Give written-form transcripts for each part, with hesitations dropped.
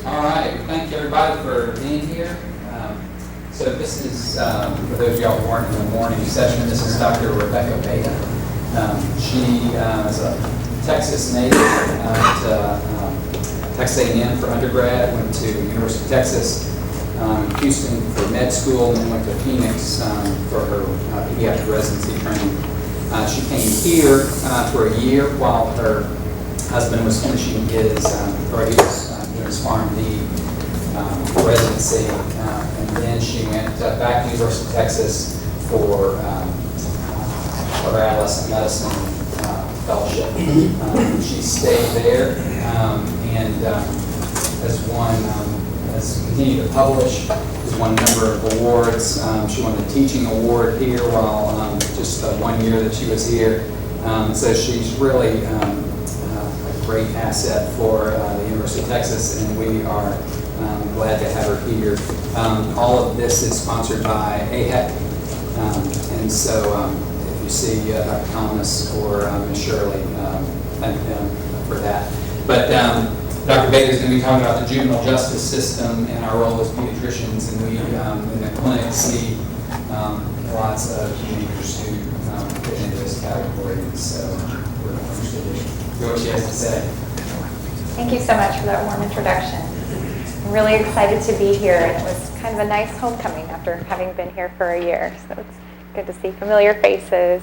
All right, thank you everybody for being here. So this is, for those of y'all who weren't in the morning session, this is Dr. Rebecca Beyda. She is a Texas native, Texas A&M for undergrad, went to University of Texas, Houston for med school, and then went to Phoenix for her pediatric residency training. She came here for a year while her husband was finishing his, or he was doing his PharmD residency, and then she went back to University of Texas for her adolescent medicine fellowship. She stayed there and has continued to publish, has won a number of awards. She won the teaching award here while just 1 year that she was here. So she's really a great asset for the University of Texas, and we are glad to have her here. All of this is sponsored by AHEC, and so if you see Dr. Thomas or Ms. Shirley, thank them for that. But Dr. Beyda is going to be talking about the juvenile justice system and our role as pediatricians, and we in the clinic see lots of teenagers who fit into this category, and so we're interested in what she has to say. Thank you so much for that warm introduction. I'm really excited to be here, and it was kind of a nice homecoming after having been here for a year, so it's good to see familiar faces.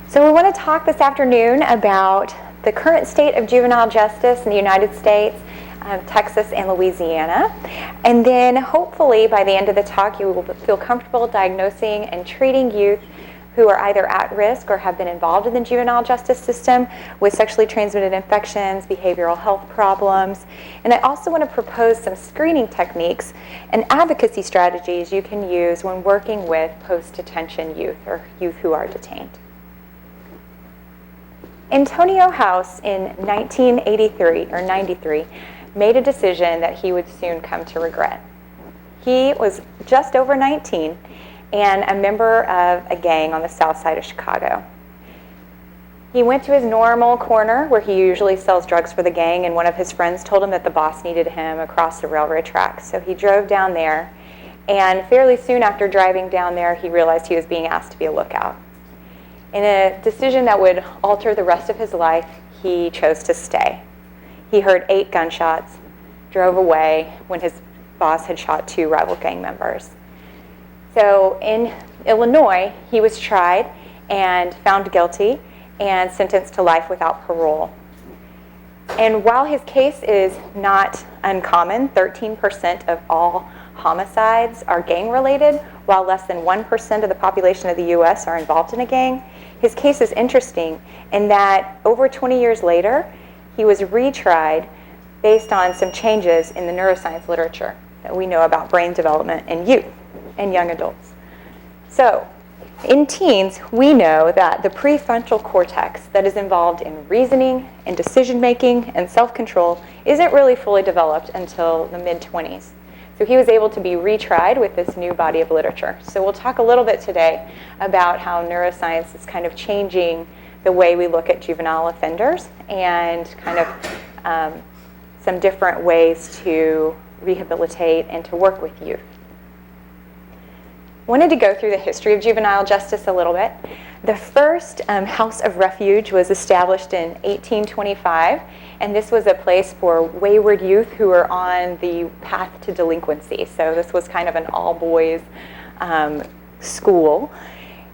So we want to talk this afternoon about the current state of juvenile justice in the United States, Texas, and Louisiana. And then hopefully by the end of the talk you will feel comfortable diagnosing and treating youth who are either at risk or have been involved in the juvenile justice system with sexually transmitted infections, behavioral health problems. And I also want to propose some screening techniques and advocacy strategies you can use when working with post-detention youth or youth who are detained. Antonio House in 1983 or 93 made a decision that he would soon come to regret. He was just over 19 and a member of a gang on the south side of Chicago. He went to his normal corner where he usually sells drugs for the gang, and one of his friends told him that the boss needed him across the railroad tracks. So he drove down there, and fairly soon after driving down there, he realized he was being asked to be a lookout. In a decision that would alter the rest of his life, he chose to stay. He heard 8 gunshots, drove away when his boss had shot 2 rival gang members. So in Illinois, he was tried and found guilty and sentenced to life without parole. And while his case is not uncommon, 13% of all homicides are gang-related, while less than 1% of the population of the U.S. are involved in a gang, his case is interesting in that over 20 years later, he was retried based on some changes in the neuroscience literature that we know about brain development in youth and young adults. So, in teens, we know that the prefrontal cortex that is involved in reasoning and decision-making and self-control isn't really fully developed until the mid-20s. So he was able to be retried with this new body of literature. So we'll talk a little bit today about how neuroscience is kind of changing the way we look at juvenile offenders and kind of some different ways to rehabilitate and to work with youth. Wanted to go through the history of juvenile justice a little bit. The first house of refuge was established in 1825, and this was a place for wayward youth who were on the path to delinquency. So this was kind of an all-boys school.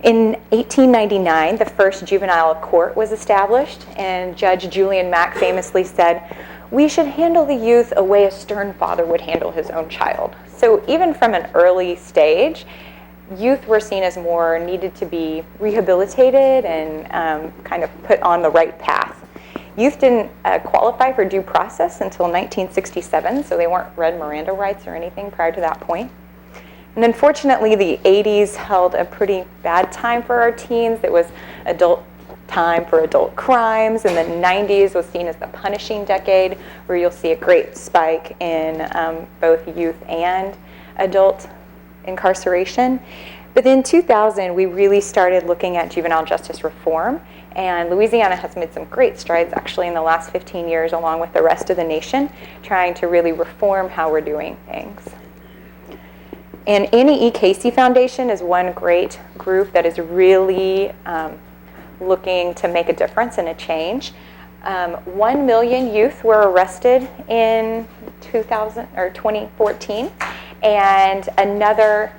In 1899, the first juvenile court was established, and Judge Julian Mack famously said, "We should handle the youth a way a stern father would handle his own child." So even from an early stage, youth were seen as more needed to be rehabilitated and kind of put on the right path. Youth didn't qualify for due process until 1967, so they weren't read Miranda rights or anything prior to that point. And unfortunately, the 80s held a pretty bad time for our teens. It was adult time for adult crimes, and the 90s was seen as the punishing decade, where you'll see a great spike in both youth and adult incarceration. But in 2000, we really started looking at juvenile justice reform And Louisiana has made some great strides actually in the last 15 years along with the rest of the nation, trying to really reform how we're doing things. And Annie E. Casey Foundation is one great group that is really looking to make a difference and a change. 1 million youth were arrested in 2014, and another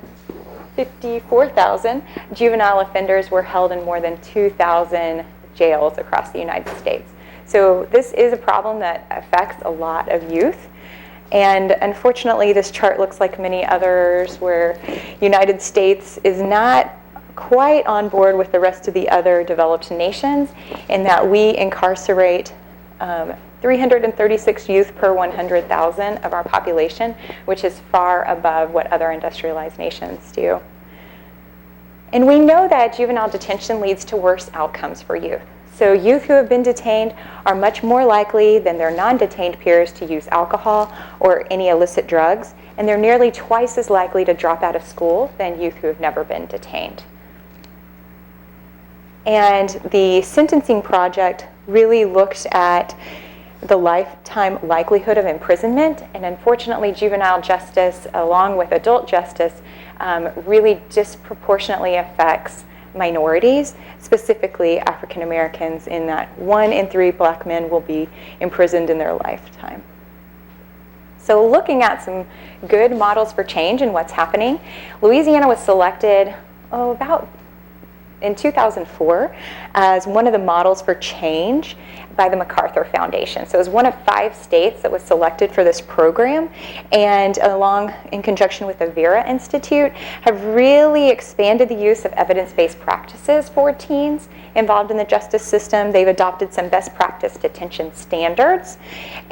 54,000 juvenile offenders were held in more than 2,000 jails across the United States. So this is a problem that affects a lot of youth. And unfortunately, this chart looks like many others where United States is not quite on board with the rest of the other developed nations in that we incarcerate 336 youth per 100,000 of our population, which is far above what other industrialized nations do. And we know that juvenile detention leads to worse outcomes for youth. So youth who have been detained are much more likely than their non-detained peers to use alcohol or any illicit drugs, and they're nearly twice as likely to drop out of school than youth who have never been detained. And the sentencing project really looked at the lifetime likelihood of imprisonment, and unfortunately juvenile justice along with adult justice really disproportionately affects minorities, specifically African Americans, in that 1 in 3 black men will be imprisoned in their lifetime. So looking at some good models for change and what's happening, Louisiana was selected about in 2004 as one of the models for change by the MacArthur Foundation. So it was one of 5 states that was selected for this program, and along in conjunction with the Vera Institute, have really expanded the use of evidence-based practices for teens involved in the justice system. They've adopted some best practice detention standards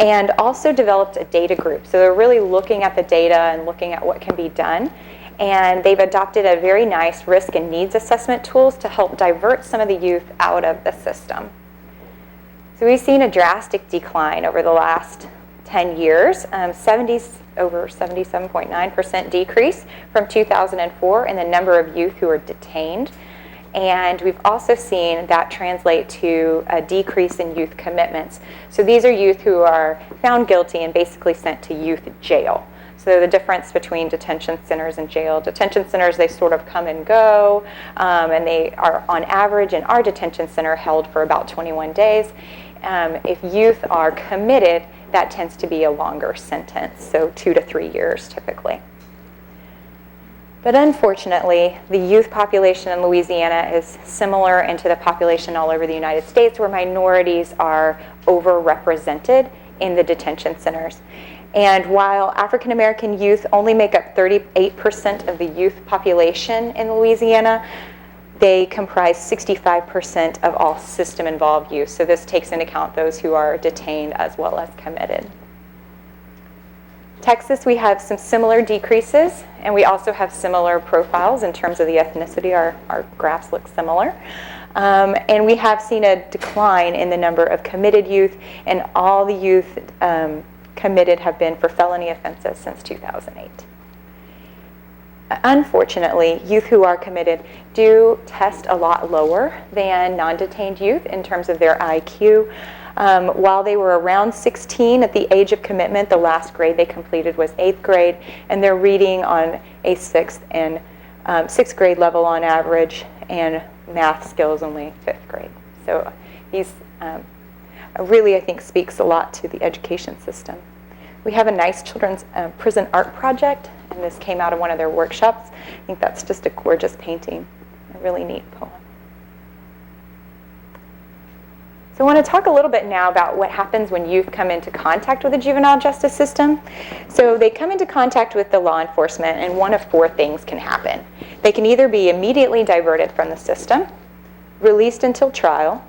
and also developed a data group. So they're really looking at the data and looking at what can be done. And they've adopted a very nice risk and needs assessment tools to help divert some of the youth out of the system. So we've seen a drastic decline over the last 10 years, over 77.9% decrease from 2004 in the number of youth who are detained. And we've also seen that translate to a decrease in youth commitments. So these are youth who are found guilty and basically sent to youth jail. So the difference between detention centers and jail. Detention centers, they sort of come and go, and they are on average in our detention center held for about 21 days. If youth are committed, that tends to be a longer sentence, so 2 to 3 years typically. But unfortunately, the youth population in Louisiana is similar into the population all over the United States, where minorities are overrepresented in the detention centers. And while African American youth only make up 38% of the youth population in Louisiana, they comprise 65% of all system-involved youth. So this takes into account those who are detained as well as committed. Texas, we have some similar decreases, and we also have similar profiles in terms of the ethnicity. Our graphs look similar. And we have seen a decline in the number of committed youth, and all the youth committed have been for felony offenses since 2008. Unfortunately, youth who are committed do test a lot lower than non-detained youth in terms of their IQ. While they were around 16 at the age of commitment, the last grade they completed was 8th grade, and they're reading on a 6th and 6th grade level on average, and math skills only 5th grade. So these really, I think, speaks a lot to the education system. We have a nice children's prison art project, and this came out of one of their workshops. I think that's just a gorgeous painting, a really neat poem. So I want to talk a little bit now about what happens when youth come into contact with the juvenile justice system. So they come into contact with the law enforcement, and one of 4 things can happen. They can either be immediately diverted from the system, released until trial,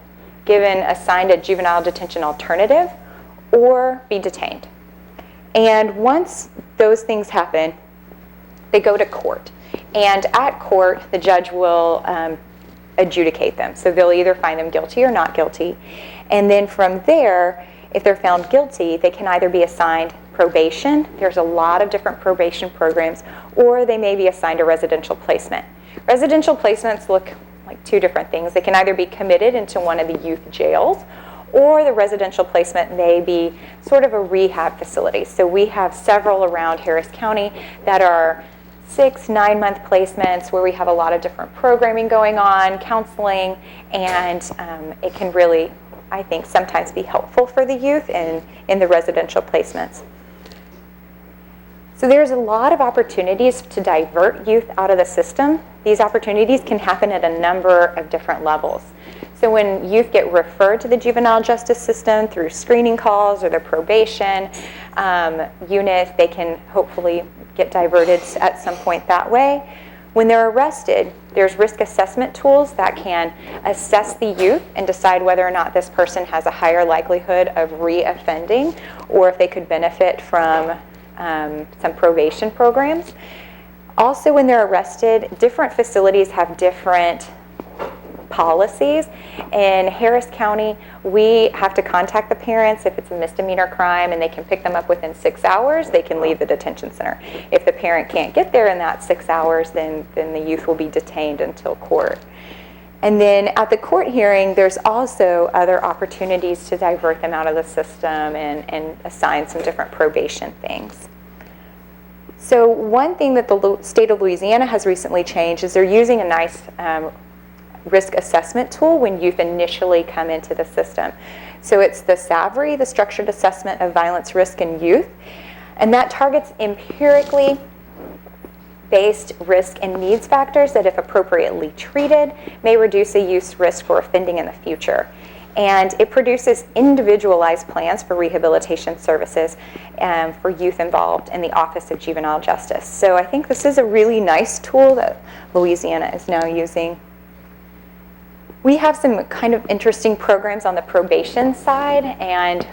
given assigned a juvenile detention alternative, or be detained. And once those things happen, they go to court. And at court, the judge will adjudicate them. So they'll either find them guilty or not guilty. And then from there, if they're found guilty, they can either be assigned probation. There's a lot of different probation programs, or they may be assigned a residential placement. Residential placements look like two different things. They can either be committed into one of the youth jails, or the residential placement may be sort of a rehab facility. So we have several around Harris County that are 6-9 month placements where we have a lot of different programming going on, counseling, and it can really, I think, sometimes be helpful for the youth in the residential placements. So there's a lot of opportunities to divert youth out of the system. These opportunities can happen at a number of different levels. So when youth get referred to the juvenile justice system through screening calls or the probation unit, they can hopefully get diverted at some point that way. When they're arrested, there's risk assessment tools that can assess the youth and decide whether or not this person has a higher likelihood of re-offending or if they could benefit from some probation programs. Also, when they're arrested, different facilities have different policies. In Harris County, we have to contact the parents if it's a misdemeanor crime, and they can pick them up within 6 hours. They can leave the detention center. If the parent can't get there in that 6 hours, then the youth will be detained until court. And then at the court hearing, there's also other opportunities to divert them out of the system and assign some different probation things. So one thing that the state of Louisiana has recently changed is they're using a nice risk assessment tool when youth initially come into the system. So it's the SAVRI, the Structured Assessment of Violence Risk in Youth, and that targets empirically based risk and needs factors that, if appropriately treated, may reduce a youth's risk for offending in the future. And it produces individualized plans for rehabilitation services for youth involved in the Office of Juvenile Justice. So I think this is a really nice tool that Louisiana is now using. We have some kind of interesting programs on the probation side, and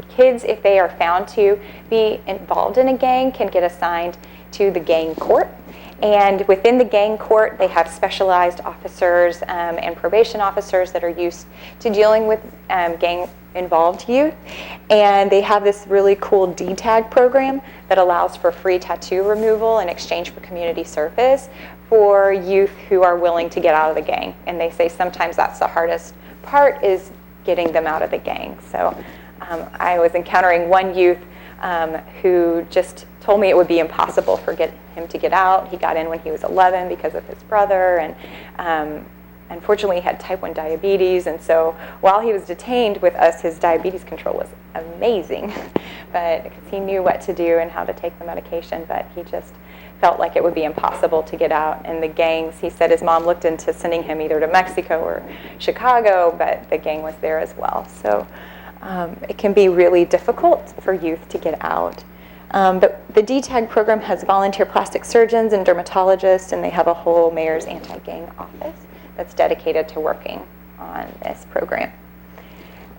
kids, if they are found to be involved in a gang, can get assigned to the gang court. And within the gang court, they have specialized officers and probation officers that are used to dealing with gang-involved youth. And they have this really cool DTAG program that allows for free tattoo removal in exchange for community service for youth who are willing to get out of the gang. And they say sometimes that's the hardest part, is getting them out of the gang. So I was encountering one youth who just told me it would be impossible for him to get out. He got in when he was 11 because of his brother, and unfortunately he had type 1 diabetes, and so while he was detained with us, his diabetes control was amazing, but because he knew what to do and how to take the medication, but he just felt like it would be impossible to get out. And the gangs, he said his mom looked into sending him either to Mexico or Chicago, but the gang was there as well. So it can be really difficult for youth to get out. But the DTAG program has volunteer plastic surgeons and dermatologists, and they have a whole mayor's anti-gang office that's dedicated to working on this program.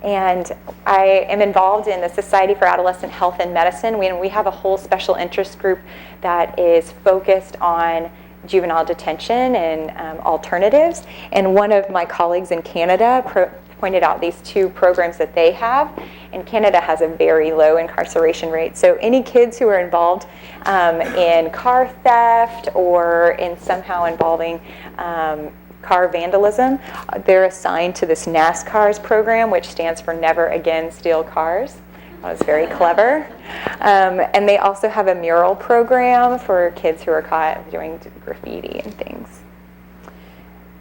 And I am involved in the Society for Adolescent Health and Medicine. We have a whole special interest group that is focused on juvenile detention and alternatives. And one of my colleagues in Canada pointed out these two programs that they have. And Canada has a very low incarceration rate. So any kids who are involved in car theft or in somehow involving car vandalism, they're assigned to this NASCAR's program, which stands for Never Again Steal Cars. That was very clever. And they also have a mural program for kids who are caught doing graffiti and things.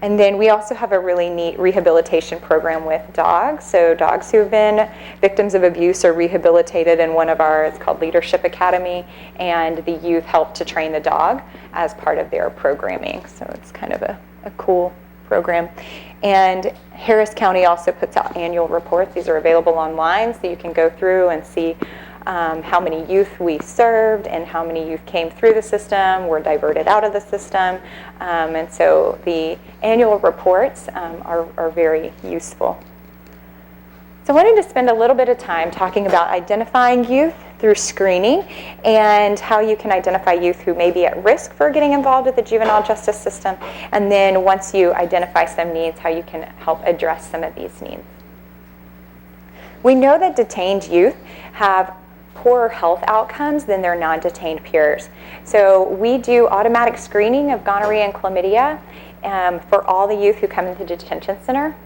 And then we also have a really neat rehabilitation program with dogs. So dogs who have been victims of abuse are rehabilitated in one of our, it's called Leadership Academy, and the youth help to train the dog as part of their programming. So it's kind of a cool program. And Harris County also puts out annual reports. These are available online, so you can go through and see how many youth we served and how many youth came through the system, were diverted out of the system. And so the annual reports are very useful. So I wanted to spend a little bit of time talking about identifying youth through screening and how you can identify youth who may be at risk for getting involved with the juvenile justice system. And then once you identify some needs, how you can help address some of these needs. We know that detained youth have poorer health outcomes than their non-detained peers. So we do automatic screening of gonorrhea and chlamydia for all the youth who come into the detention center.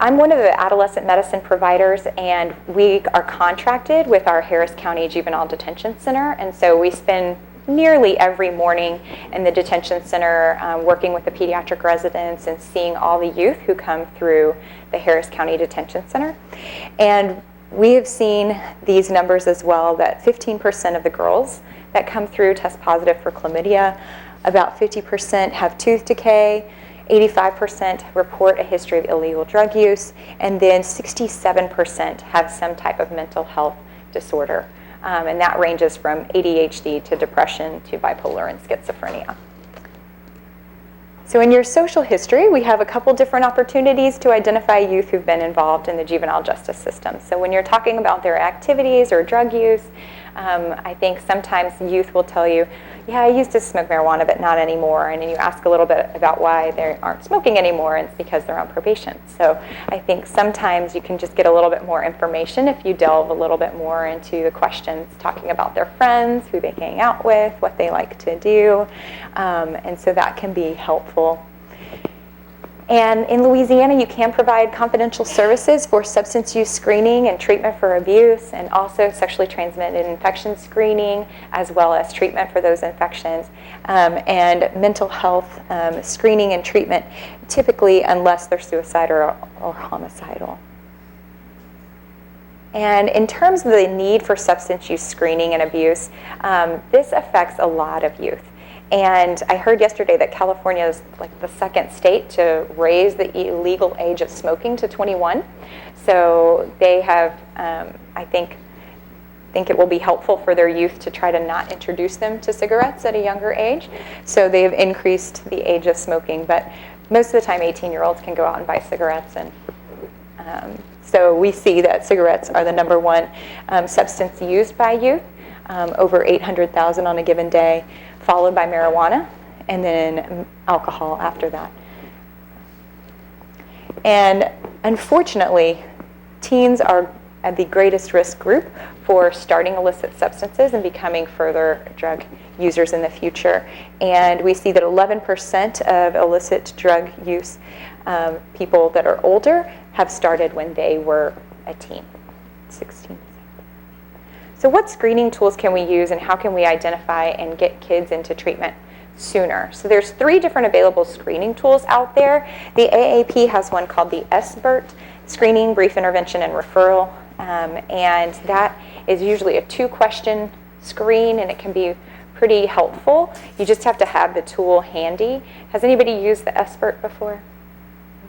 I'm one of the adolescent medicine providers, and we are contracted with our Harris County Juvenile Detention Center, and so we spend nearly every morning in the detention center working with the pediatric residents and seeing all the youth who come through the Harris County Detention Center. And we have seen these numbers as well, that 15% of the girls that come through test positive for chlamydia, about 50% have tooth decay, 85% report a history of illegal drug use, and then 67% have some type of mental health disorder. And that ranges from ADHD to depression to bipolar and schizophrenia. So in your social history, we have a couple different opportunities to identify youth who've been involved in the juvenile justice system. So when you're talking about their activities or drug use, I think sometimes youth will tell you, yeah, I used to smoke marijuana, but not anymore. And then you ask a little bit about why they aren't smoking anymore, and it's because they're on probation. So I think sometimes you can just get a little bit more information if you delve a little bit more into the questions, talking about their friends, who they hang out with, what they like to do. And so that can be helpful. And in Louisiana, you can provide confidential services for substance use screening and treatment for abuse, and also sexually transmitted infection screening, as well as treatment for those infections, and mental health screening and treatment, typically unless they're suicidal or homicidal. And in terms of the need for substance use screening and abuse, this affects a lot of youth. And I heard yesterday that California is like the second state to raise the legal age of smoking to 21. So they have, I think it will be helpful for their youth to try to not introduce them to cigarettes at a younger age. So they have increased the age of smoking. But most of the time, 18-year-olds can go out and buy cigarettes. And so we see that cigarettes are the #1 substance used by youth, over 800,000 on a given day, followed by marijuana, and then alcohol after that. And unfortunately, teens are at the greatest risk group for starting illicit substances and becoming further drug users in the future. And we see that 11% of illicit drug use people that are older have started when they were a teen, 16. So what screening tools can we use, and how can we identify and get kids into treatment sooner? So there's 3 different available screening tools out there. The AAP has one called the SBIRT, Screening, Brief Intervention, and Referral. And that is usually a 2-question screen, and it can be pretty helpful. You just have to have the tool handy. Has anybody used the SBIRT before?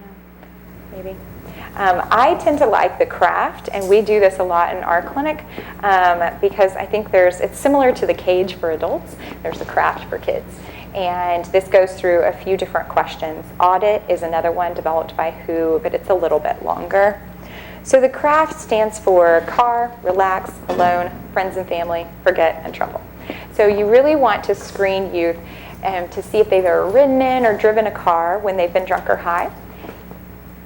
No? Maybe? I tend to like the CRAFFT, and we do this a lot in our clinic because I think it's similar to the CAGE for adults. There's the CRAFFT for kids. And this goes through a few different questions. Audit is another one developed by WHO, but it's a little bit longer. So the CRAFFT stands for car, relax, alone, friends and family, forget, and trouble. So you really want to screen youth to see if they've ever ridden in or driven a car when they've been drunk or high,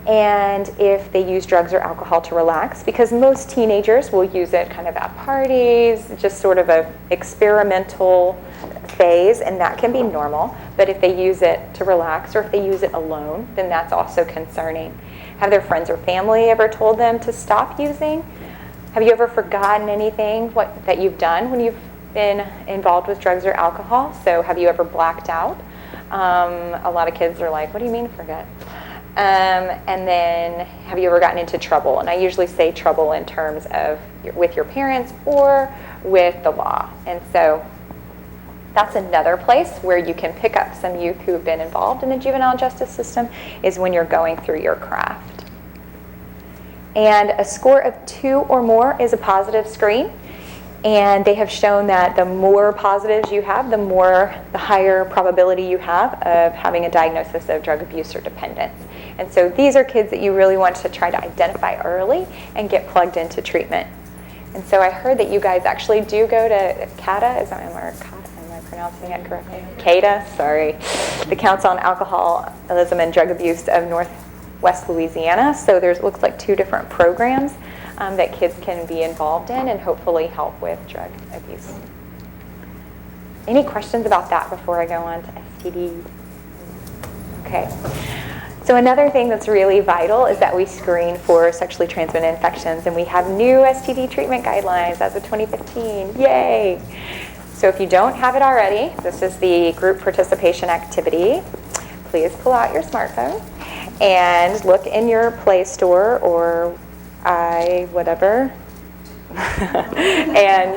and if they use drugs or alcohol to relax, because most teenagers will use it kind of at parties, just sort of a experimental phase, and that can be normal. But if they use it to relax, or if they use it alone, then that's also concerning. Have their friends or family ever told them to stop using? Have you ever forgotten anything that you've done when you've been involved with drugs or alcohol? So have you ever blacked out? A lot of kids are like, what do you mean forget? And then, have you ever gotten into trouble? And I usually say trouble in terms of with your parents or with the law. And so that's another place where you can pick up some youth who have been involved in the juvenile justice system, is when you're going through your CRAFFT. And a score of 2 or more is a positive screen. And they have shown that the more positives you have, the higher probability you have of having a diagnosis of drug abuse or dependence. And so these are kids that you really want to try to identify early and get plugged into treatment. And so I heard that you guys actually do go to CADA, am I pronouncing it correctly? CADA, sorry. The Council on Alcoholism and Drug Abuse of Northwest Louisiana. So looks like 2 different programs that kids can be involved in and hopefully help with drug abuse. Any questions about that before I go on to STDs? Okay. So another thing that's really vital is that we screen for sexually transmitted infections, and we have new STD treatment guidelines as of 2015. Yay! So if you don't have it already, this is the group participation activity. Please pull out your smartphone and look in your Play Store or whatever, and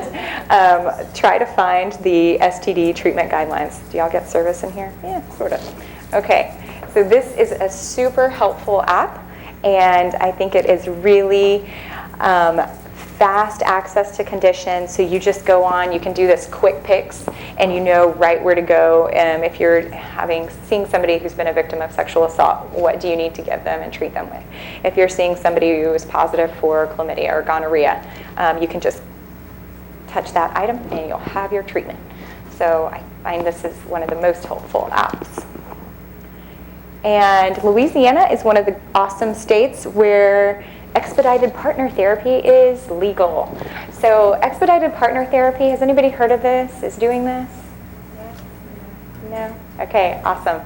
try to find the STD treatment guidelines. Do y'all get service in here? Yeah, sort of. Okay. So this is a super helpful app, and I think it is really fast access to conditions. So you just go on, you can do this quick picks, and you know right where to go. If you're seeing somebody who's been a victim of sexual assault, what do you need to give them and treat them with? If you're seeing somebody who is positive for chlamydia or gonorrhea, you can just touch that item and you'll have your treatment. So I find this is one of the most helpful apps. And Louisiana is one of the awesome states where expedited partner therapy is legal. So expedited partner therapy, has anybody heard of this? Is doing this? No? Okay, awesome.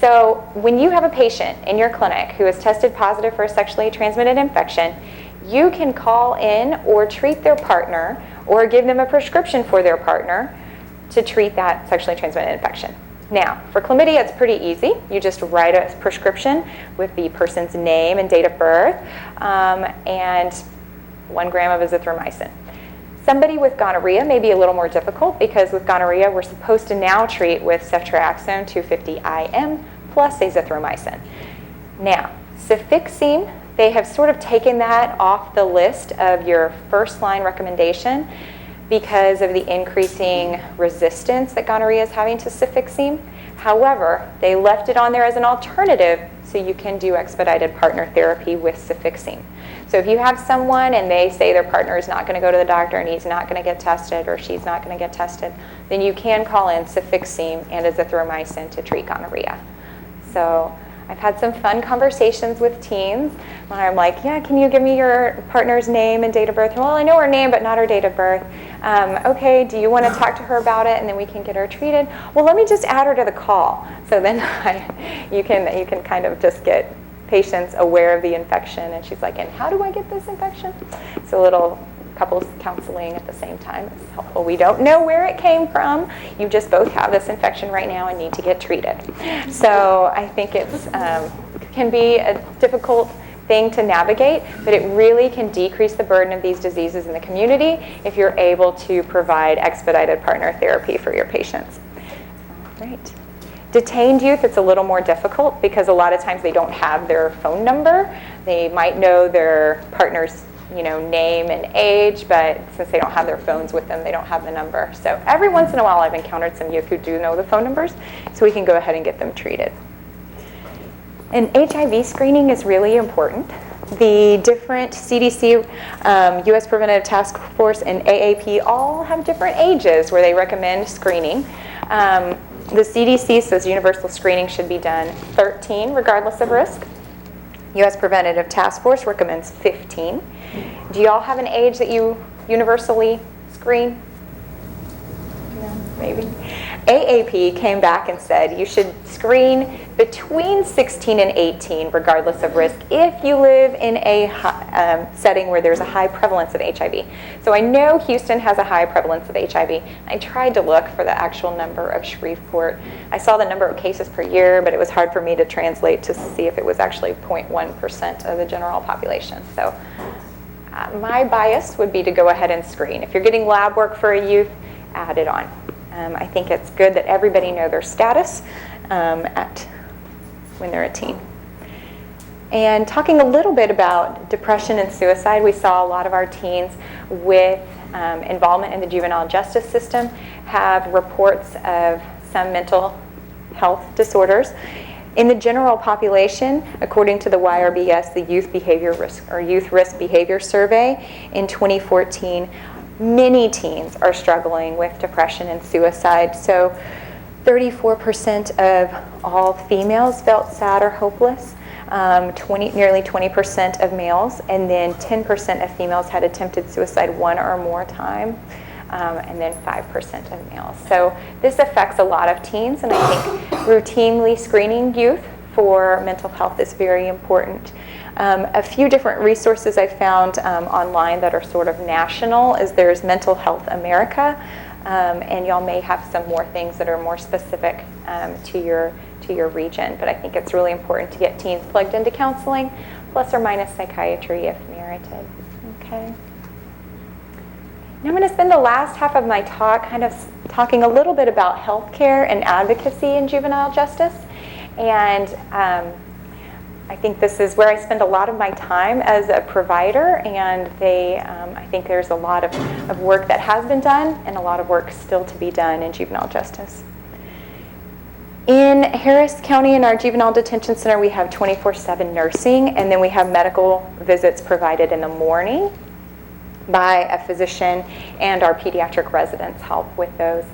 So when you have a patient in your clinic who is tested positive for a sexually transmitted infection, you can call in or treat their partner or give them a prescription for their partner to treat that sexually transmitted infection. Now, for chlamydia, it's pretty easy. You just write a prescription with the person's name and date of birth and 1 gram of azithromycin. Somebody with gonorrhea may be a little more difficult because with gonorrhea, we're supposed to now treat with ceftriaxone 250 IM plus azithromycin. Now, cefixime, they have sort of taken that off the list of your first-line recommendation because of the increasing resistance that gonorrhea is having to cefixime. However, they left it on there as an alternative so you can do expedited partner therapy with cefixime. So if you have someone and they say their partner is not going to go to the doctor and he's not going to get tested or she's not going to get tested, then you can call in cefixime and azithromycin to treat gonorrhea. So I've had some fun conversations with teens when I'm like, yeah, can you give me your partner's name and date of birth? Well, I know her name, but not her date of birth. Okay, do you want to talk to her about it and then we can get her treated? Well, let me just add her to the call. So then you can kind of just get patients aware of the infection, and she's like, and how do I get this infection? So a little couples counseling at the same time is helpful. We don't know where it came from. You just both have this infection right now and need to get treated. So I think it's can be a difficult thing to navigate, but it really can decrease the burden of these diseases in the community if you're able to provide expedited partner therapy for your patients. All right. Detained youth, it's a little more difficult because a lot of times they don't have their phone number. They might know their partner's name and age, but since they don't have their phones with them, they don't have the number. So every once in a while I've encountered some youth who do know the phone numbers, so we can go ahead and get them treated. And HIV screening is really important. The different CDC, U.S. Preventative Task Force, and AAP all have different ages where they recommend screening. The CDC says universal screening should be done 13 regardless of risk. U.S. Preventative Task Force recommends 15. Do y'all have an age that you universally screen? No, maybe. AAP came back and said you should screen between 16 and 18 regardless of risk if you live in a setting where there's a high prevalence of HIV. So I know Houston has a high prevalence of HIV. I tried to look for the actual number of Shreveport. I saw the number of cases per year, but it was hard for me to translate to see if it was actually 0.1% of the general population. So my bias would be to go ahead and screen. If you're getting lab work for a youth, add it on. I think it's good that everybody know their status when they're a teen. And talking a little bit about depression and suicide, we saw a lot of our teens with involvement in the juvenile justice system have reports of some mental health disorders. In the general population, according to the YRBS, the Youth Risk Behavior Survey in 2014, many teens are struggling with depression and suicide. So 34% of all females felt sad or hopeless, nearly 20% of males, and then 10% of females had attempted suicide one or more time. and then 5% of males. So this affects a lot of teens, and I think routinely screening youth for mental health is very important. A few different resources I found online that are sort of national is there's Mental Health America, and y'all may have some more things that are more specific to your region, but I think it's really important to get teens plugged into counseling, plus or minus psychiatry if merited. Okay. Now I'm going to spend the last half of my talk kind of talking a little bit about healthcare and advocacy in juvenile justice, and I think this is where I spend a lot of my time as a provider, and I think there's a lot of work that has been done and a lot of work still to be done in juvenile justice. In Harris County, in our juvenile detention center, we have 24/7 nursing, and then we have medical visits provided in the morning by a physician, and our pediatric residents help with those.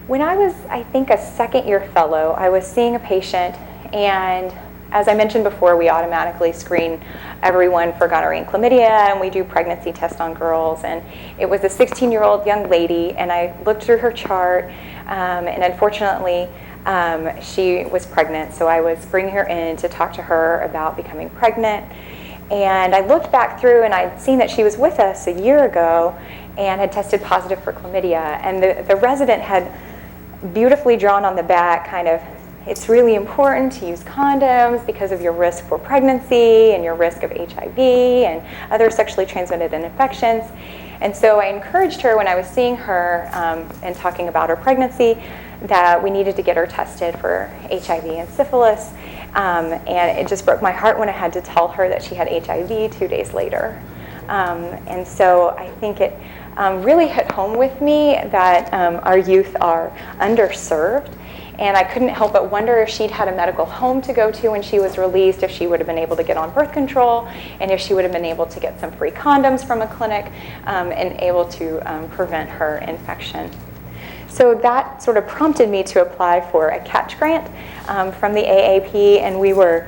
When I was, I think, a second-year fellow, I was seeing a patient, and as I mentioned before, we automatically screen everyone for gonorrhea and chlamydia, and we do pregnancy tests on girls. And it was a 16-year-old young lady, and I looked through her chart, and unfortunately, she was pregnant. So I was bringing her in to talk to her about becoming pregnant. And I looked back through, and I'd seen that she was with us a year ago and had tested positive for chlamydia. And the resident had beautifully drawn on the back kind of, it's really important to use condoms because of your risk for pregnancy and your risk of HIV and other sexually transmitted infections. And so I encouraged her when I was seeing her and talking about her pregnancy that we needed to get her tested for HIV and syphilis. And it just broke my heart when I had to tell her that she had HIV 2 days later. And so I think it really hit home with me that our youth are underserved. And I couldn't help but wonder if she'd had a medical home to go to when she was released, if she would have been able to get on birth control, and if she would have been able to get some free condoms from a clinic and able to prevent her infection. So that sort of prompted me to apply for a catch grant from the AAP, and we were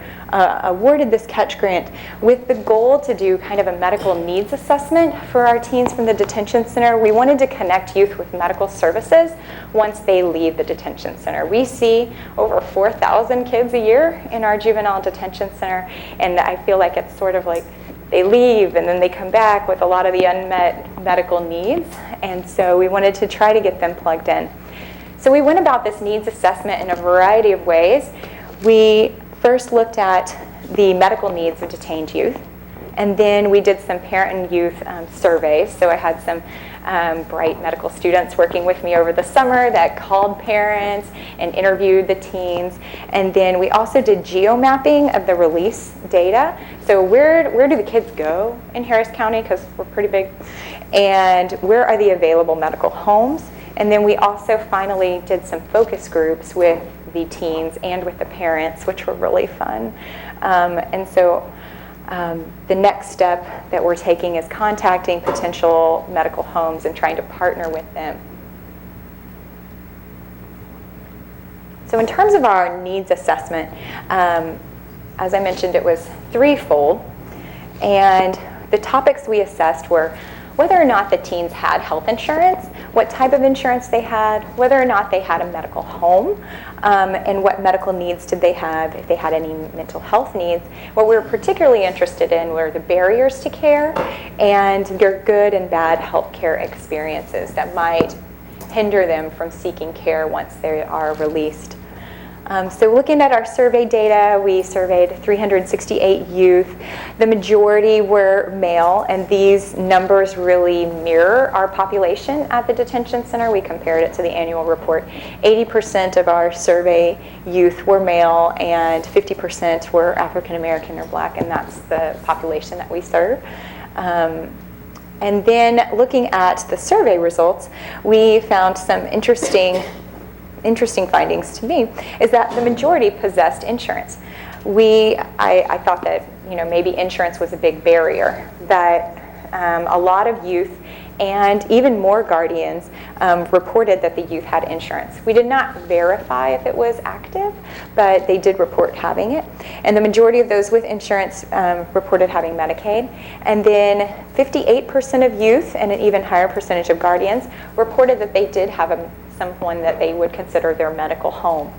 awarded this catch grant with the goal to do kind of a medical needs assessment for our teens from the detention center. We wanted to connect youth with medical services once they leave the detention center. We see over 4,000 kids a year in our juvenile detention center, and I feel like it's sort of like they leave and then they come back with a lot of the unmet medical needs, and so we wanted to try to get them plugged in. So we went about this needs assessment in a variety of ways. We first looked at the medical needs of detained youth, and then we did some parent and youth surveys. So I had some bright medical students working with me over the summer that called parents and interviewed the teens. And then we also did geomapping of the release data. So where do the kids go in Harris County, because we're pretty big, and where are the available medical homes? And then we also finally did some focus groups with the teens and with the parents, which were really fun. And so the next step that we're taking is contacting potential medical homes and trying to partner with them. So in terms of our needs assessment, as I mentioned, it was threefold. And the topics we assessed were whether or not the teens had health insurance, what type of insurance they had, whether or not they had a medical home, and what medical needs did they have, if they had any mental health needs. What we were particularly interested in were the barriers to care and their good and bad healthcare experiences that might hinder them from seeking care once they are released. So looking at our survey data, we surveyed 368 youth. The majority were male, and these numbers really mirror our population at the detention center. We compared it to the annual report. 80% of our survey youth were male, and 50% were African American or Black, and that's the population that we serve. And then looking at the survey results, we found some interesting findings to me, is that the majority possessed insurance. I thought that maybe insurance was a big barrier, that a lot of youth and even more guardians reported that the youth had insurance. We did not verify if it was active, but they did report having it. And the majority of those with insurance reported having Medicaid. And then 58% of youth and an even higher percentage of guardians reported that they did have someone that they would consider their medical home.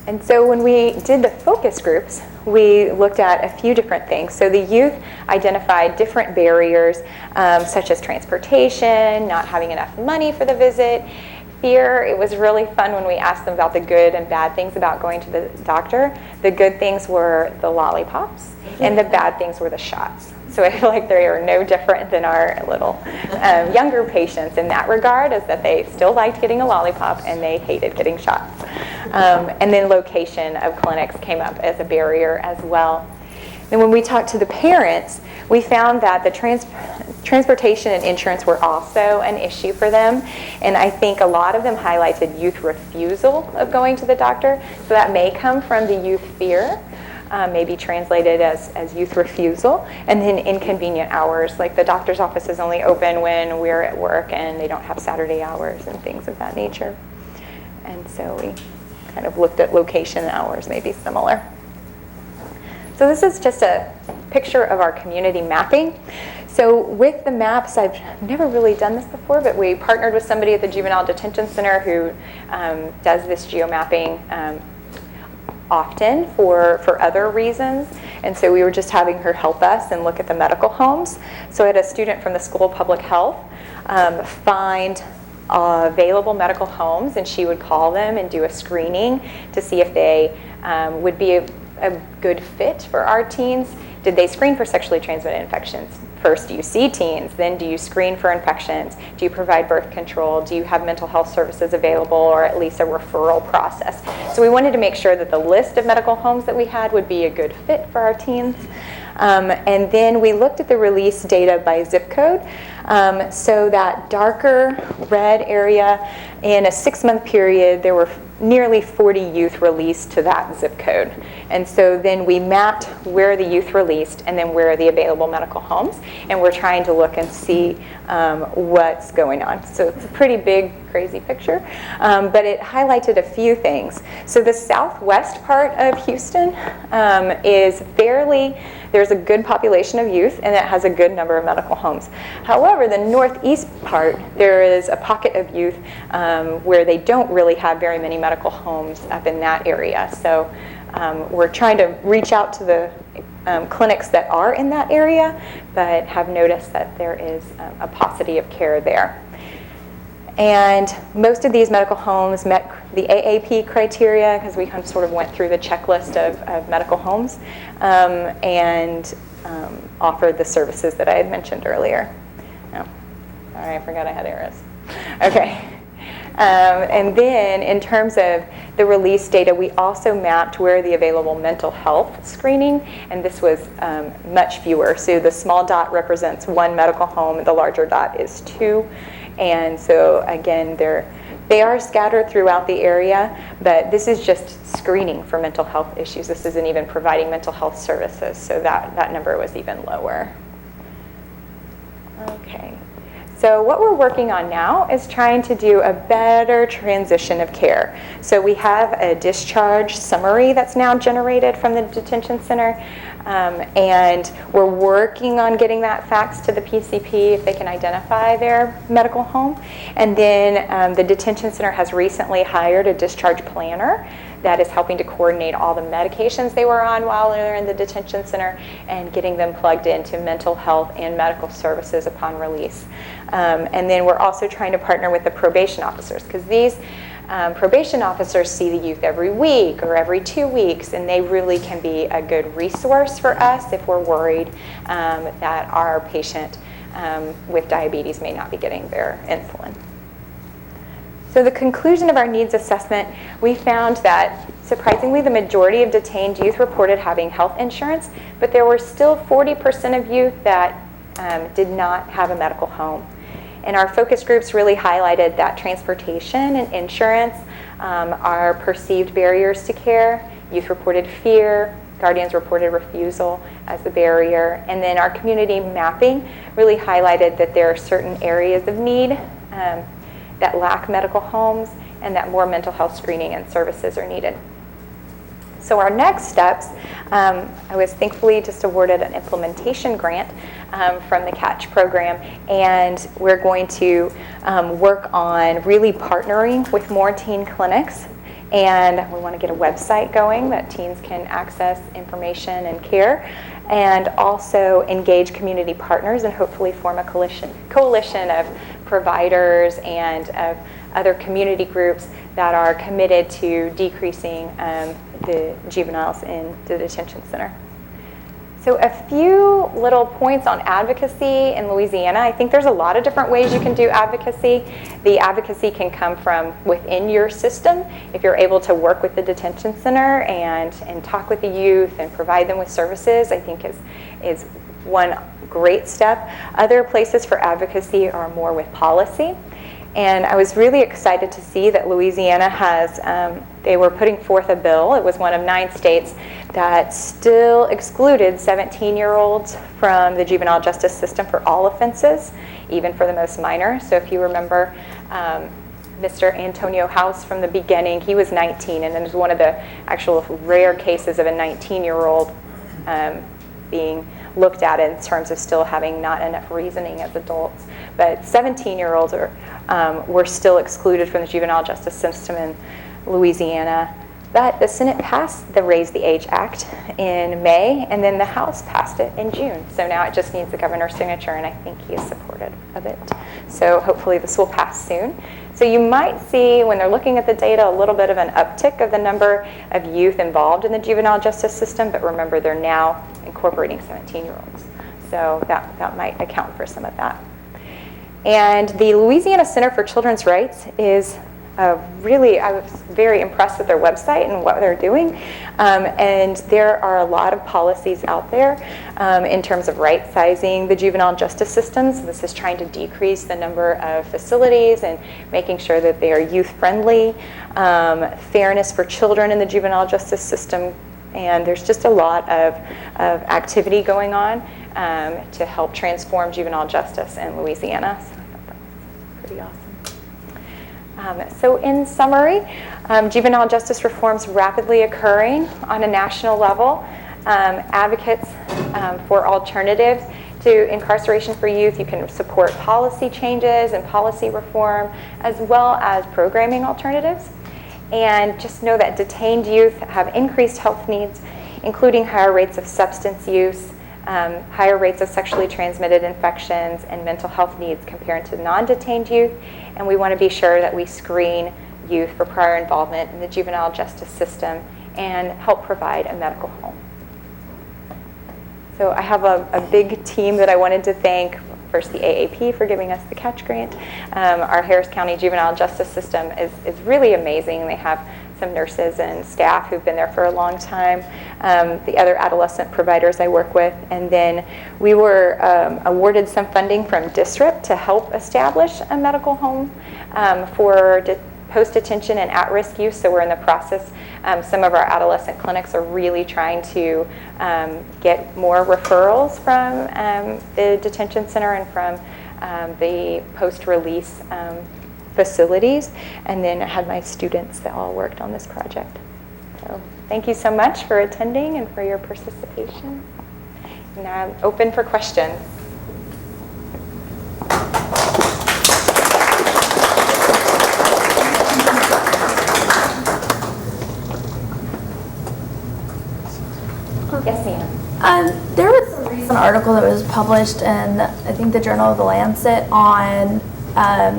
And so when we did the focus groups, we looked at a few different things. So the youth identified different barriers, such as transportation, not having enough money for the visit, fear. It was really fun when we asked them about the good and bad things about going to the doctor. The good things were the lollipops, and the bad things were the shots. So I feel like they are no different than our little younger patients in that regard, is that they still liked getting a lollipop and they hated getting shots. And then location of clinics came up as a barrier as well. And when we talked to the parents, we found that the transportation and insurance were also an issue for them. And I think a lot of them highlighted youth refusal of going to the doctor. So that may come from the youth fear, maybe translated as youth refusal. And then inconvenient hours, like the doctor's office is only open when we're at work and they don't have Saturday hours and things of that nature. And so we kind of looked at location and hours, maybe similar. So this is just a picture of our community mapping. So with the maps, I've never really done this before, but we partnered with somebody at the Juvenile Detention Center who does this geomapping often for other reasons. And so we were just having her help us and look at the medical homes. So I had a student from the School of Public Health find available medical homes, and she would call them and do a screening to see if they would be a good fit for our teens. Did they screen for sexually transmitted infections? First, do you see teens? Then do you screen for infections? Do you provide birth control? Do you have mental health services available, or at least a referral process? So we wanted to make sure that the list of medical homes that we had would be a good fit for our teens. And then we looked at the release data by zip code. So that darker red area, in a 6-month period, there were nearly 40 youth released to that zip code. And so then we mapped where the youth released and then where are the available medical homes. And we're trying to look and see what's going on. So it's a pretty big, crazy picture. But it highlighted a few things. So the southwest part of Houston is there's a good population of youth, and it has a good number of medical homes. However, the northeast part, there is a pocket of youth where they don't really have very many medical homes up in that area. So we're trying to reach out to the clinics that are in that area, but have noticed that there is a paucity of care there. And most of these medical homes met the AAP criteria, because we kind of sort of went through the checklist of medical homes, and offered the services that I had mentioned earlier. Oh, sorry, I forgot I had arrows. Okay. And then in terms of the release data, we also mapped where the available mental health screening, and this was much fewer. So the small dot represents 1 medical home, the larger dot is 2. And so again, they are scattered throughout the area, but this is just screening for mental health issues. This isn't even providing mental health services, so that number was even lower. Okay. So what we're working on now is trying to do a better transition of care. So we have a discharge summary that's now generated from the detention center, and we're working on getting that faxed to the PCP if they can identify their medical home. And then the detention center has recently hired a discharge planner that is helping to coordinate all the medications they were on while they're in the detention center and getting them plugged into mental health and medical services upon release. And then we're also trying to partner with the probation officers, because these probation officers see the youth every week or every 2 weeks, and they really can be a good resource for us if we're worried that our patient with diabetes may not be getting their insulin. So the conclusion of our needs assessment, we found that surprisingly the majority of detained youth reported having health insurance, but there were still 40% of youth that did not have a medical home. And our focus groups really highlighted that transportation and insurance are perceived barriers to care. Youth reported fear, guardians reported refusal as the barrier. And then our community mapping really highlighted that there are certain areas of need that lack medical homes and that more mental health screening and services are needed. So our next steps, I was thankfully just awarded an implementation grant from the CATCH program, and we're going to work on really partnering with more teen clinics, and we want to get a website going that teens can access information and care, and also engage community partners and hopefully form a coalition of providers and of other community groups that are committed to decreasing the juveniles in the detention center. So a few little points on advocacy in Louisiana. I think there's a lot of different ways you can do advocacy. The advocacy can come from within your system. If you're able to work with the detention center and talk with the youth and provide them with services, I think is one great step. Other places for advocacy are more with policy. And I was really excited to see that Louisiana has, they were putting forth a bill. It was one of 9 states that still excluded 17-year-olds from the juvenile justice system for all offenses, even for the most minor. So if you remember Mr. Antonio House from the beginning, he was 19, and it was one of the actual rare cases of a 19-year-old being looked at in terms of still having not enough reasoning as adults. But 17-year-olds were still excluded from the juvenile justice system in Louisiana. But the Senate passed the Raise the Age Act in May, and then the House passed it in June. So now it just needs the governor's signature, and I think he is supportive of it. So hopefully this will pass soon. So you might see, when they're looking at the data, a little bit of an uptick of the number of youth involved in the juvenile justice system, but remember, they're now incorporating 17-year-olds. So that might account for some of that. And the Louisiana Center for Children's Rights is really, I was very impressed with their website and what they're doing. And there are a lot of policies out there in terms of right-sizing the juvenile justice systems. This is trying to decrease the number of facilities and making sure that they are youth-friendly, fairness for children in the juvenile justice system. And there's just a lot of activity going on to help transform juvenile justice in Louisiana. So I thought that was pretty awesome. So in summary, juvenile justice reforms rapidly occurring on a national level. Advocates for alternatives to incarceration for youth. You can support policy changes and policy reform, as well as programming alternatives. And just know that detained youth have increased health needs, including higher rates of substance use, higher rates of sexually transmitted infections, and mental health needs compared to non-detained youth. And we want to be sure that we screen youth for prior involvement in the juvenile justice system and help provide a medical home. So I have a big team that I wanted to thank. First, the AAP for giving us the CATCH grant. Our Harris County Juvenile Justice System is really amazing. They have some nurses and staff who've been there for a long time. The other adolescent providers I work with. And then we were awarded some funding from DISRIP to help establish a medical home for post-detention and at-risk youth. So we're in the process. Some of our adolescent clinics are really trying to get more referrals from the detention center and from the post-release facilities. And then I had my students that all worked on this project. So thank you so much for attending and for your participation. And I'm open for questions. Yes, ma'am. There was a recent article that was published in, I think, the Journal of the Lancet on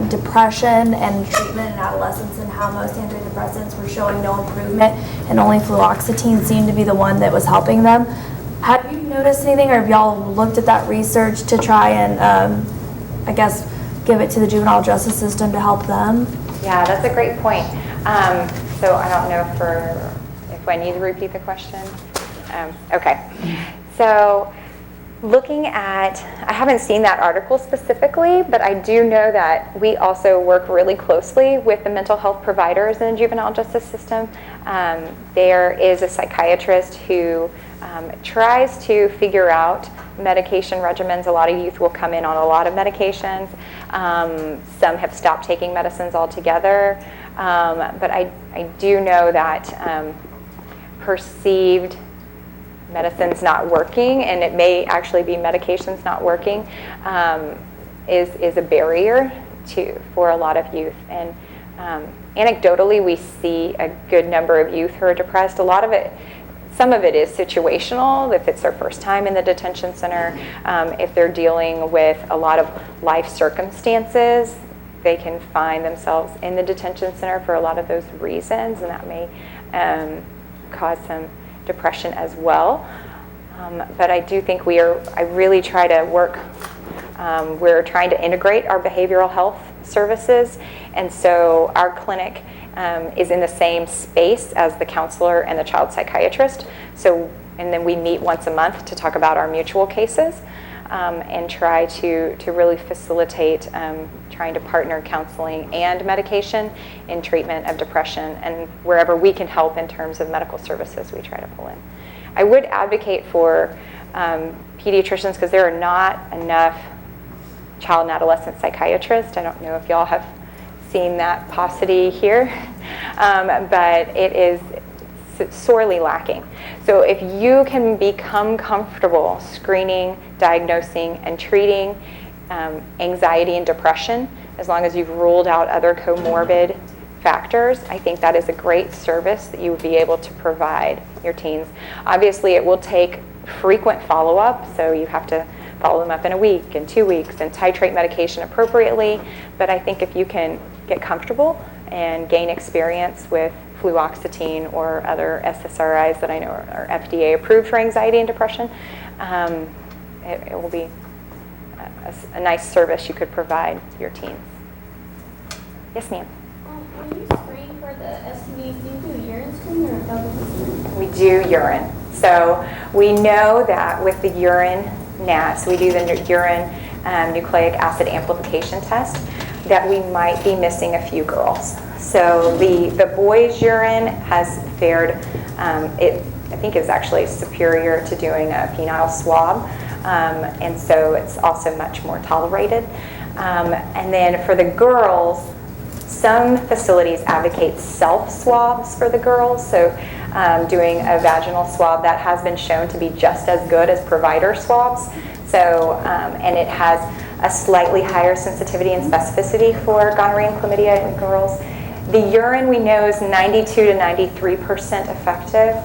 depression and treatment in adolescents and how most antidepressants were showing no improvement and only fluoxetine seemed to be the one that was helping them. Have you noticed anything, or have y'all looked at that research to try and, I guess, give it to the juvenile justice system to help them? Yeah, that's a great point. So I don't know if I need to repeat the question. Okay. So looking at, I haven't seen that article specifically, but I do know that we also work really closely with the mental health providers in the juvenile justice system. There is a psychiatrist who tries to figure out medication regimens. A lot of youth will come in on a lot of medications. Some have stopped taking medicines altogether. But I do know that perceived medicine's not working, and it may actually be medications not working, is a barrier for a lot of youth. And anecdotally, we see a good number of youth who are depressed. Some of it is situational, if it's their first time in the detention center, if they're dealing with a lot of life circumstances, they can find themselves in the detention center for a lot of those reasons, and that may cause some depression as well. But I do think I really try to work, we're trying to integrate our behavioral health services, and so our clinic is in the same space as the counselor and the child psychiatrist. And then we meet once a month to talk about our mutual cases, and try to really facilitate trying to partner counseling and medication in treatment of depression, and wherever we can help in terms of medical services, we try to pull in. I would advocate for pediatricians, because there are not enough child and adolescent psychiatrists. I don't know if y'all have seen that paucity here, but it is sorely lacking. So if you can become comfortable screening, diagnosing, and treating anxiety and depression, as long as you've ruled out other comorbid factors, I think that is a great service that you would be able to provide your teens. Obviously, it will take frequent follow-up, so you have to follow them up in a week and 2 weeks and titrate medication appropriately. But I think if you can get comfortable and gain experience with fluoxetine or other SSRIs that I know are FDA approved for anxiety and depression, it will be a nice service you could provide your teens. Yes, ma'am. When you screen for the STDs, do you do urine screen or a double screen? We do urine. So we know that with the urine NAT, so we do the urine nucleic acid amplification test, that we might be missing a few girls. So the boys' urine has fared, I think is actually superior to doing a penile swab, and so it's also much more tolerated. And then for the girls, some facilities advocate self-swabs for the girls, so doing a vaginal swab that has been shown to be just as good as provider swabs. So, and it has a slightly higher sensitivity and specificity for gonorrhea and chlamydia in girls. The urine we know is 92 to 93% effective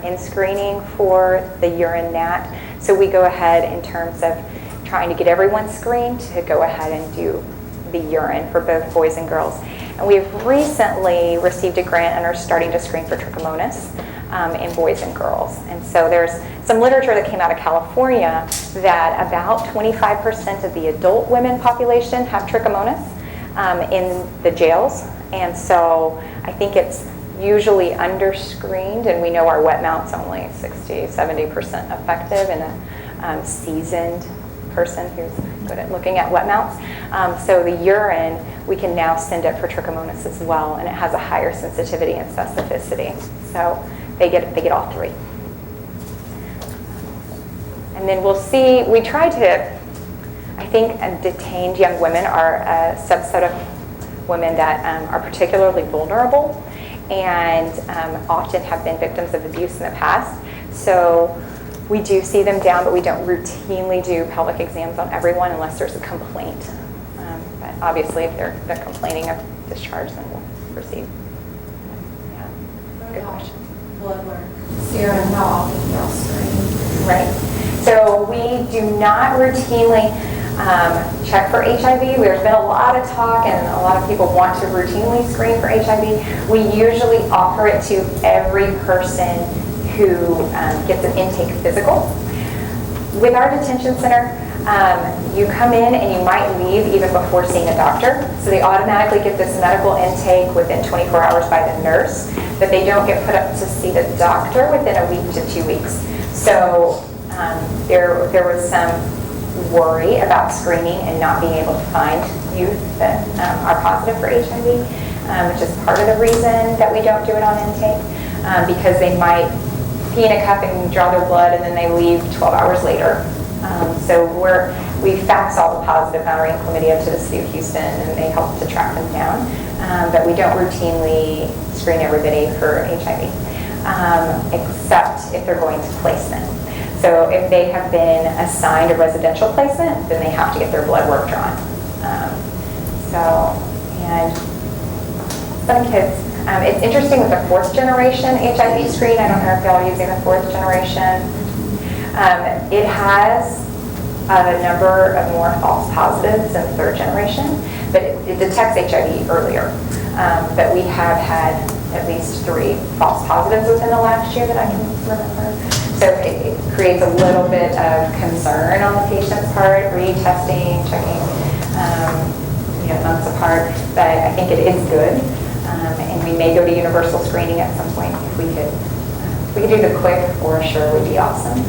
in screening for the urine NAT. So we go ahead in terms of trying to get everyone screened to go ahead and do the urine for both boys and girls. And we've recently received a grant and are starting to screen for trichomonas in boys and girls. And so there's some literature that came out of California that about 25% of the adult women population have trichomonas in the jails. And so I think it's usually underscreened, and we know our wet mount's only 60-70% effective in a seasoned person who's good at looking at wet mounts. So the urine, we can now send it for trichomonas as well, and it has a higher sensitivity and specificity. So they get all three. And then we'll see, we try to, I think detained young women are a subset of women that are particularly vulnerable and often have been victims of abuse in the past. So we do see them down, but we don't routinely do pelvic exams on everyone unless there's a complaint. But obviously, if they're complaining of discharge, then we'll proceed. Yeah, good question. Blood work. Serum, how often do y'all screen? Right. So we do not routinely check for HIV. There's been a lot of talk, and a lot of people want to routinely screen for HIV. We usually offer it to every person who gets an intake physical. With our detention center, you come in and you might leave even before seeing a doctor. So they automatically get this medical intake within 24 hours by the nurse, but they don't get put up to see the doctor within a week to 2 weeks. So there was some worry about screening and not being able to find youth that are positive for HIV, which is part of the reason that we don't do it on intake, because they might pee in a cup and draw their blood, and then they leave 12 hours later. So we fax all the positive gonorrhea and chlamydia to the city of Houston, and they help to track them down. But we don't routinely screen everybody for HIV, except if they're going to placement. So if they have been assigned a residential placement, then they have to get their blood work drawn. And some kids, it's interesting with the 4th generation HIV screen. I don't know if y'all are using the 4th generation. It has a number of more false positives than 3rd generation, but it detects HIV earlier. But we have had at least 3 false positives within the last year that I can remember. So it creates a little bit of concern on the patient's part, retesting, checking, months apart. But I think it is good, and we may go to universal screening at some point if we could do the quick for sure would be awesome.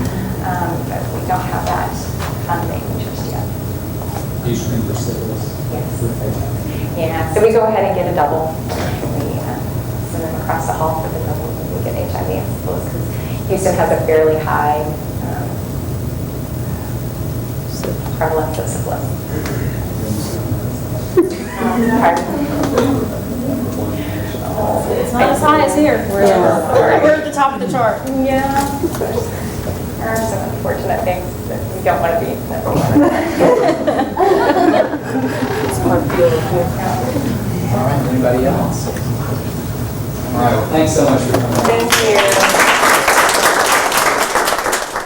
But we don't have that funding just yet. You screen for syphilis? Yes. Yeah, so we go ahead and get a double. We send them across the hall for the double when we get HIV and syphilis, because Houston has a fairly high prevalence of syphilis. It's not as high as here. We're at the top of the chart. Yeah. There are some unfortunate things that we don't want to be. All right, anybody else? All right, well, thanks so much for coming. Thank you.